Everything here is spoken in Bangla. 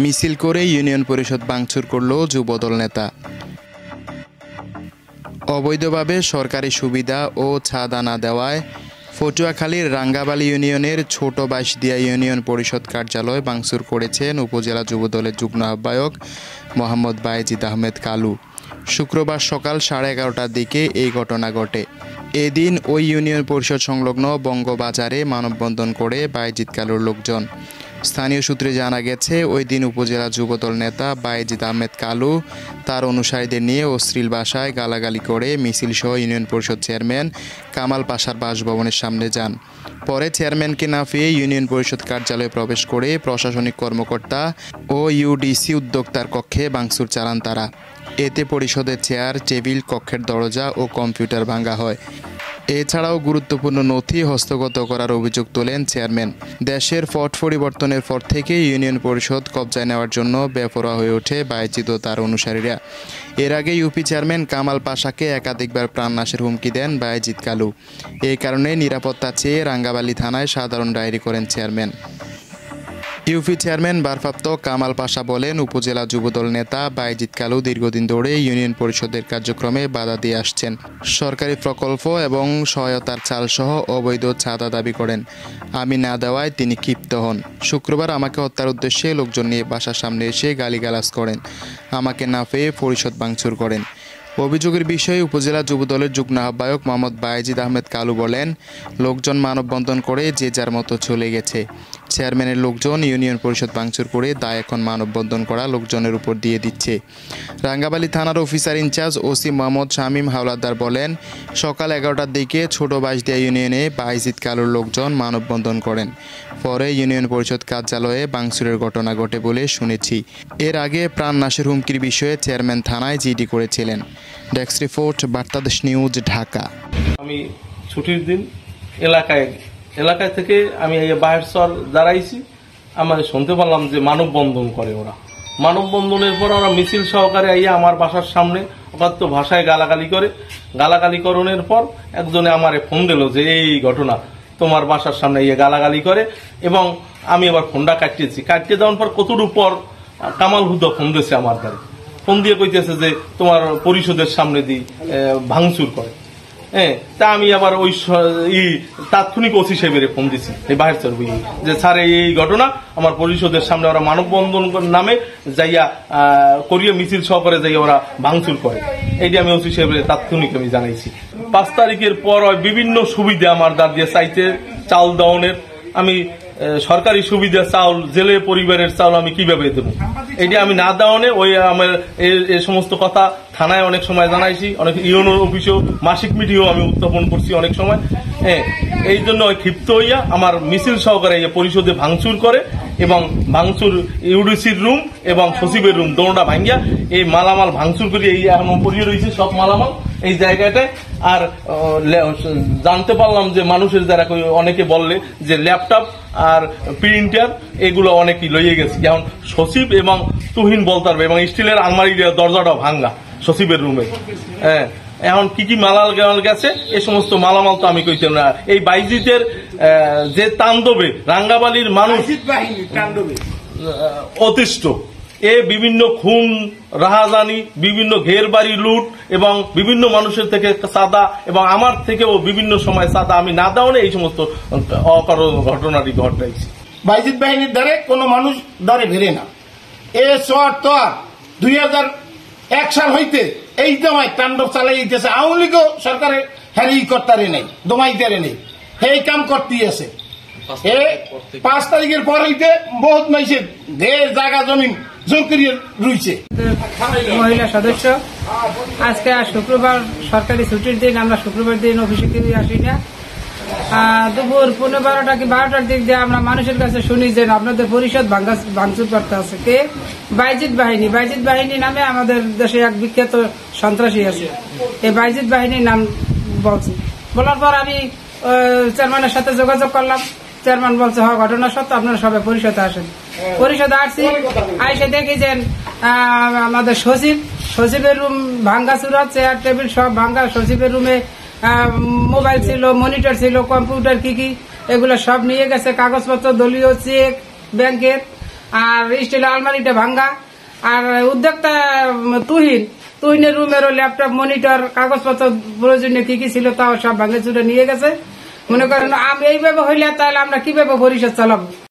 মিছিল করে ইউনিয়ন পরিষদ ভাঙচুর করল যুবদল নেতা। অবৈধভাবে সরকারি সুবিধা ও ছাদ না দেওয়ায় পটুয়াখালীর রাঙ্গাবালী ইউনিয়নের ছোট বাইশদিয়া ইউনিয়ন পরিষদ কার্যালয় ভাঙচুর করেছেন উপজেলা যুবদলের যুগ্ম আহ্বায়ক মোহাম্মদ বায়েজিদ আহমেদ কালু। শুক্রবার সকাল 11:30টার দিকে এই ঘটনা ঘটে। এদিন ওই ইউনিয়ন পরিষদ সংলগ্ন বঙ্গবাজারে মানববন্ধন করে বায়েজিদ কালুর লোকজন। স্থানীয় সূত্রে জানা গেছে, ওই দিন উপজেলা যুবদল নেতা বায়েজিদ আহমেদ কালু তার অনুসারীদের নিয়ে অশ্লীল ভাষায় গালাগালি করে মিছিলসহ ইউনিয়ন পরিষদ চেয়ারম্যান কামাল পাশার বাসভবনের সামনে যান। পরে চেয়ারম্যানকে না পেয়ে ইউনিয়ন পরিষদ কার্যালয়ে প্রবেশ করে প্রশাসনিক কর্মকর্তা ও ইউডিসি উদ্যোক্তার কক্ষে ভাঙচুর চালান তারা। এতে পরিষদের চেয়ার, টেবিল, কক্ষের দরজা ও কম্পিউটার ভাঙা হয়। এছাড়াও গুরুত্বপূর্ণ নথি হস্তগত করার অভিযোগ তোলেন চেয়ারম্যান। দেশের পট পরিবর্তনের পর থেকে ইউনিয়ন পরিষদ কবজায় নেওয়ার জন্য বেপরোয়া হয়ে ওঠে বায়েজিদ ও তার অনুসারীরা। এর আগে ইউপি চেয়ারম্যান কামাল পাশাকে একাধিকবার প্রাণনাশের হুমকি দেন বায়েজিদ কালু। এই কারণে নিরাপত্তা চেয়ে রাঙ্গাবালী থানায় সাধারণ ডায়েরি করেন চেয়ারম্যান। ইউপি চেয়ারম্যান ভারপ্রাপ্ত কামাল পাশা বলেন, উপজেলা যুবদল নেতা বায়েজিদ কালু দীর্ঘদিন ধরে ইউনিয়ন পরিষদের কার্যক্রমে বাধা দিয়ে আসছেন। সরকারি প্রকল্প এবং সহায়তার চালসহ অবৈধ চাঁদা দাবি করেন। আমি না দেওয়ায় তিনি ক্ষিপ্ত হন। শুক্রবার আমাকে হত্যার উদ্দেশ্যে লোকজন নিয়ে বাসার সামনে এসে গালিগালাজ করেন। আমাকে না পেয়ে পরিষদ ভাঙচুর করেন। অভিযোগের বিষয়ে উপজেলা যুবদলের যুগ্ম আহ্বায়ক মোহাম্মদ বায়েজিদ আহমেদ কালু বলেন, লোকজন মানববন্ধন করে যে যার মতো চলে গেছে। চেয়ারম্যানের লোকজন ইউনিয়ন পরিষদ ভাঙচুর করে দায় এখন মানববন্ধন করা লোকজনের উপর দিয়ে দিচ্ছে। রাঙ্গাবালী থানার officer in charge OC Mohammad Shamim Hawladar বলেন, সকাল 11টার দিকে ছোট বাইশদিয়া ইউনিয়নে বায়েজিদ কালুর লোকজন মানববন্ধন করেন। পরে ইউনিয়ন পরিষদ কার্যালয়ে ভাঙচুরের ঘটনা ঘটে বলে শুনেছি। এর আগে প্রাণনাশের হুমকির বিষয়ে চেয়ারম্যান থানায় জিডি করেছিলেন। Desk report, Bartadesh news, Dhaka. আমি ছুটির দিন এলাকায় থেকে আমি বাইরের চর দাঁড়াইছি। আমি শুনতে পারলাম যে মানববন্ধন করে ওরা। মানববন্ধনের পর ওরা মিছিল সহকারে আইয়া আমার বাসার সামনে অবাধ্য ভাষায় গালাগালি করণের পর একজনে আমারে ফোন দিল যে এই ঘটনা, তোমার বাসার সামনে গালাগালি করে। এবং আমি আবার ফোনটা কাটিয়ে দেওয়ার পর কতটুকু পর কামাল হুদা ফোন দিয়েছে আমার গাড়ি, ফোন দিয়ে কইতেছে যে তোমার পরিষদের সামনে দিয়ে ভাঙচুর করে। হ্যাঁ, তা আমি আবার ওই তাৎক্ষণিক ওসি সাহেবের ফোন দিছি এই বাহির চর যে স্যার এই ঘটনা আমার পরিষদের সামনে ওরা মানববন্ধন নামে যাইয়া করিয়ে মিছিল সহকারে যাইয়া ওরা ভাঙচুর করে। এইটা আমি ওসি সাহেবের তাৎক্ষণিক আমি জানাইছি। 5 তারিখের পর বিভিন্ন সুবিধা আমার দ্বার দিয়ে চাইতে, চাল দাওনের। আমি সরকারি সুবিধা চাউল, জেলে পরিবারের চাউল আমি কিভাবে দেবো? এইটা আমি না দেওয়ানে ওই আমার এই সমস্ত কথা থানায় অনেক সময় জানাইছি, অনেক ইউনিয়ন অফিসেও মাসিক মিটিংও আমি উত্থাপন করছি অনেক সময়। হ্যাঁ, এই জন্য ক্ষিপ্ত হইয়া আমার মিছিল সহকারে পরিষদে ভাঙচুর করে এবং ভাঙচুর ইউডিসির রুম এবং সচিবের রুম দোনোটা ভাঙ্গিয়া এই মালামাল ভাঙচুর করে এই এখন পড়িয়ে রয়েছে সব মালামাল এই জায়গাটায়। আর জানতে পারলাম যে মানুষের যারা অনেকে বললে যে ল্যাপটপ আর প্রিন্টার এগুলো অনেকেই লইয়ে গেছে। যেমন সচিব এবং তুহিন বলতে পারবে এবং স্টিলের আলমারির দরজাটাও ভাঙ্গা সচিবের রুমে। হ্যাঁ, এখন কি মালাল গেছে এই সমস্ত মালামাল তো আমি কইতাম না। এই বাইজিদের যে তাণ্ডবে রাঙ্গাবালীর মানুষ অতিষ্ঠ, বিভিন্ন খুন, রাহাজানি, বিভিন্ন ঘের বাড়ি লুট এবং বিভিন্ন মানুষের থেকে চাঁদা এবং আমার থেকেও বিভিন্ন সময় চাঁদা আমি না দেওয়া এই সমস্ত অকারণ ঘটনাটি ঘটাইছি। বাইজিদ বাহিনীর দ্বারে কোনো মানুষ দ্বারে ভেরে না। এ চর তো 2001 সাল হইতে এই দমায় তাণ্ডব চালাই দিতেছে। আওয়ামী লীগও সরকারের হ্যারি করতারে নেই, দমাইতারে নেই, এই কাম করতেই আছে। 5 তারিখের পর হইতে বহুত মাইসের ঢের জায়গা জমিন জোর করিয়ে রয়েছে। মহিলা সদস্য আজকে শুক্রবার সরকারি ছুটির দিন, আমরা শুক্রবার দিন অফিসে কেউ আসি না। দুপুর 12:15 কি 12টার দিক দিয়ে আমরা মানুষের কাছে শুনি যে আপনাদের পরিষদ ভাঙচুর করতে আছে। কে? বায়েজিদ বাহিনী নামে আমাদের দেশে এক বিখ্যাত সন্ত্রাসী আছে। এই বায়েজিদ বাহিনীর নাম বলছি। বলার পর আমি চেয়ারম্যানের সাথে যোগাযোগ করলাম। চেয়ারম্যান বলছে, হ্যাঁ ঘটনা সত্য, আপনারা সবাই পরিষদে আসেন। পরিষদে আসছি, আইসে দেখি যে আমাদের সচিবের রুম ভাঙ্গা চূড়া, চেয়ার টেবিল সব ভাঙ্গা। সচিবের রুমে মোবাইল ছিল, মনিটর ছিল, কম্পিউটার কি এগুলো সব নিয়ে গেছে, কাগজপত্র, দলীয় চেক, ব্যাংকের। আর স্টিলের আলমারিটা ভাঙ্গা। আর উদ্যোক্তা তুহিনের রুমেরও ল্যাপটপ, মনিটর, কাগজপত্র প্রয়োজনীয় কি কি ছিল তাও সব ভাঙে চুরে নিয়ে গেছে। মনে করেন এইভাবে হইলে তাহলে আমরা কিভাবে পরিষদ চালাবো।